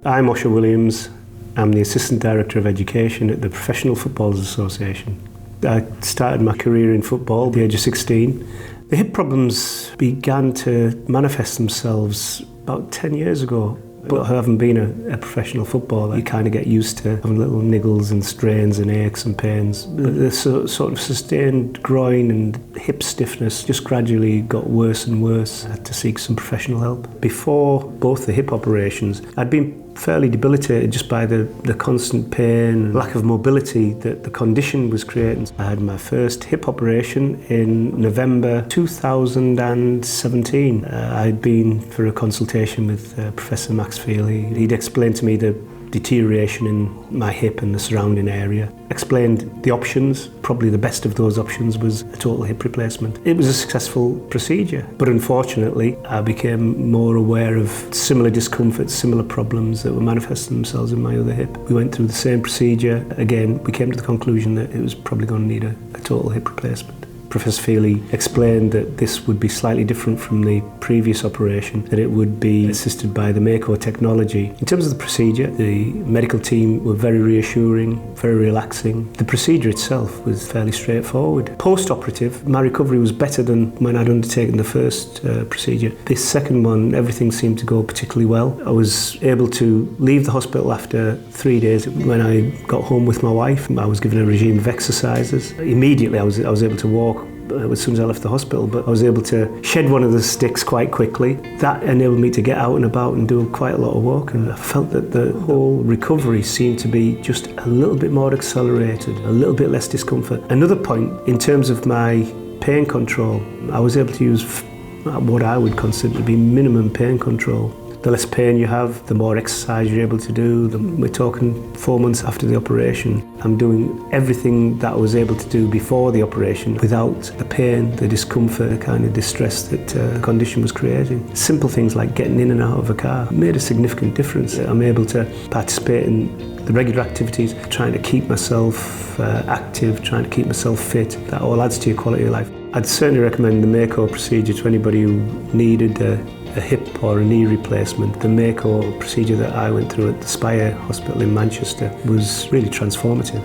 I'm Oshors Williams. I'm the Assistant Director of Education at the Professional Footballers Association. I started my career in football at the age of 16. The hip problems began to manifest themselves about 10 years ago. But having been a professional footballer, you kind of get used to having little niggles and strains and aches and pains. But the sort of sustained groin and hip stiffness just gradually got worse and worse. I had to seek some professional help. Before both the hip operations, I'd been fairly debilitated just by the constant pain and lack of mobility that the condition was creating. I had my first hip operation in November 2017. I'd been for a consultation with Professor Max Feely. He'd explained to me the deterioration in my hip and the surrounding area. Explained the options. Probably the best of those options was a total hip replacement. It was a successful procedure, but unfortunately I became more aware of similar discomforts, similar problems that were manifesting themselves in my other hip. We went through the same procedure. Again, we came to the conclusion that it was probably going to need a total hip replacement. Professor Feely explained that this would be slightly different from the previous operation, that it would be assisted by the MAKO technology. In terms of the procedure, the medical team were very reassuring, very relaxing. The procedure itself was fairly straightforward. Post-operative, my recovery was better than when I'd undertaken the first procedure. This second one, everything seemed to go particularly well. I was able to leave the hospital after 3 days. When I got home with my wife, I was given a regime of exercises. Immediately I was able to walk as soon as I left the hospital, but I was able to shed one of the sticks quite quickly. That enabled me to get out and about and do quite a lot of walking. I felt that the whole recovery seemed to be just a little bit more accelerated, a little bit less discomfort. Another point, in terms of my pain control, I was able to use what I would consider to be minimum pain control. The less pain you have, the more exercise you're able to do. We're talking 4 months after the operation. I'm doing everything that I was able to do before the operation without the pain, the discomfort, the kind of distress that the condition was creating. Simple things like getting in and out of a car made a significant difference. I'm able to participate in the regular activities, trying to keep myself active, trying to keep myself fit. That all adds to your quality of life. I'd certainly recommend the MAKO procedure to anybody who needed a hip or a knee replacement. The MAKO procedure that I went through at the Spire Hospital in Manchester was really transformative.